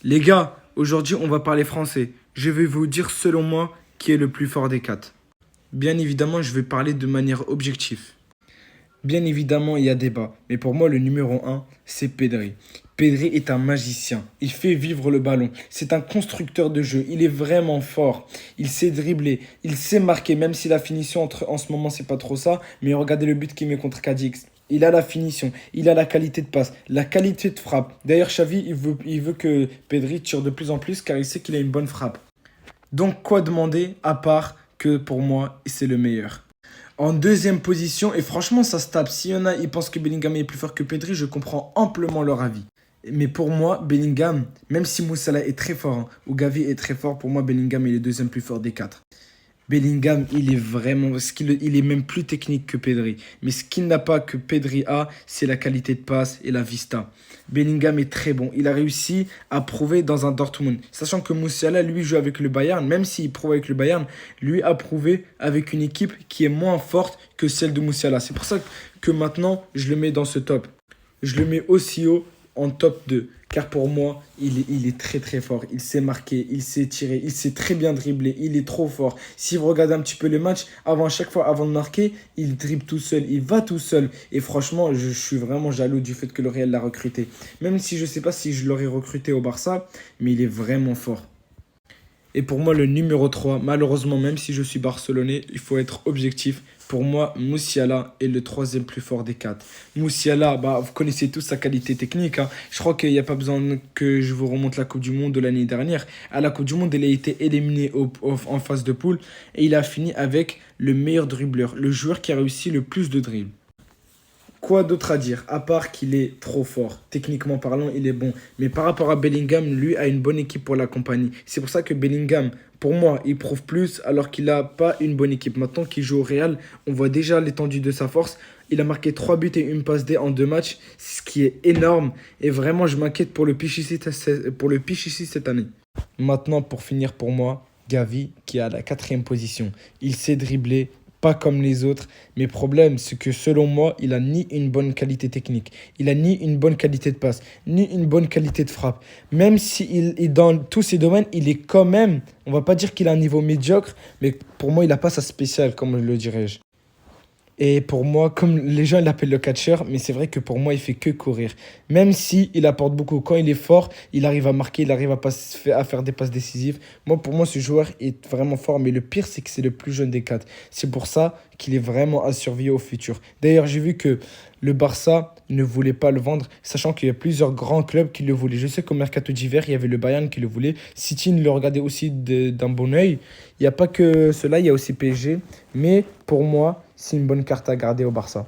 Les gars, aujourd'hui on va parler français. Je vais vous dire selon moi qui est le plus fort des quatre. Bien évidemment, je vais parler de manière objective. Bien évidemment, il y a débat, mais pour moi le numéro un, c'est Pedri. Pedri est un magicien, il fait vivre le ballon, c'est un constructeur de jeu, il est vraiment fort, il sait dribbler, il sait marquer, même si la finition en ce moment c'est pas trop ça, mais regardez le but qu'il met contre Cadix. Il a la finition, il a la qualité de passe, la qualité de frappe. D'ailleurs, Xavi, il veut que Pedri tire de plus en plus car il sait qu'il a une bonne frappe. Donc, quoi demander à part que pour moi, c'est le meilleur. En deuxième position, et franchement, ça se tape. S'il y en a, ils pensent que Bellingham est plus fort que Pedri, je comprends amplement leur avis. Mais pour moi, Bellingham, même si Moussala est très fort, hein, ou Gavi est très fort, pour moi, Bellingham est le deuxième plus fort des quatre. Bellingham, il est vraiment, il est même plus technique que Pedri. Mais ce qu'il n'a pas que Pedri a, c'est la qualité de passe et la vista. Bellingham est très bon. Il a réussi à prouver dans un Dortmund. Sachant que Moussiala, lui, joue avec le Bayern. Même s'il prouve avec le Bayern, lui a prouvé avec une équipe qui est moins forte que celle de Moussiala. C'est pour ça que maintenant, je le mets dans ce top. Je le mets aussi haut en top 2. Car pour moi, il est très très fort. Il sait marquer, il sait tirer, il sait très bien dribbler. Il est trop fort. Si vous regardez un petit peu les matchs, chaque fois, avant de marquer, il dribble tout seul. Il va tout seul. Et franchement, je suis vraiment jaloux du fait que le Real l'a recruté. Même si je ne sais pas si je l'aurais recruté au Barça, mais il est vraiment fort. Et pour moi, le numéro 3, malheureusement, même si je suis barcelonais, il faut être objectif. Pour moi, Moussiala est le troisième plus fort des quatre. Moussiala, bah, vous connaissez tous sa qualité technique, hein. Je crois qu'il n'y a pas besoin que je vous remonte la Coupe du Monde de l'année dernière. À la Coupe du Monde, il a été éliminé en phase de poule et il a fini avec le meilleur dribbleur, le joueur qui a réussi le plus de dribbles. Quoi d'autre à dire, à part qu'il est trop fort. Techniquement parlant, il est bon. Mais par rapport à Bellingham, lui a une bonne équipe pour l'accompagner. C'est pour ça que Bellingham, pour moi, il prouve plus alors qu'il n'a pas une bonne équipe. Maintenant qu'il joue au Real, on voit déjà l'étendue de sa force. Il a marqué 3 buts et une passe D en 2 matchs, ce qui est énorme. Et vraiment, je m'inquiète pour le Pichichi cette année. Maintenant, pour finir pour moi, Gavi qui est à la quatrième position. Il sait dribbler, pas comme les autres. Mais le problème, c'est que selon moi, il a ni une bonne qualité technique, il a ni une bonne qualité de passe, ni une bonne qualité de frappe. Même si dans tous ces domaines, il est quand même, on va pas dire qu'il a un niveau médiocre, mais pour moi, il n'a pas sa spéciale, comme le dirais-je. Et pour moi, comme les gens l'appellent le catcheur, mais c'est vrai que pour moi, il fait que courir. Même si il apporte beaucoup. Quand il est fort, il arrive à marquer, il arrive à faire des passes décisives. Moi, pour moi, ce joueur est vraiment fort. Mais le pire, c'est que c'est le plus jeune des quatre. C'est pour ça qu'il est vraiment à surveiller au futur. D'ailleurs, j'ai vu que le Barça ne voulait pas le vendre, sachant qu'il y a plusieurs grands clubs qui le voulaient. Je sais qu'au mercato d'hiver, il y avait le Bayern qui le voulait. City le regardait aussi d'un bon œil. Il n'y a pas que cela, il y a aussi PSG. Mais pour moi, c'est une bonne carte à garder au Barça.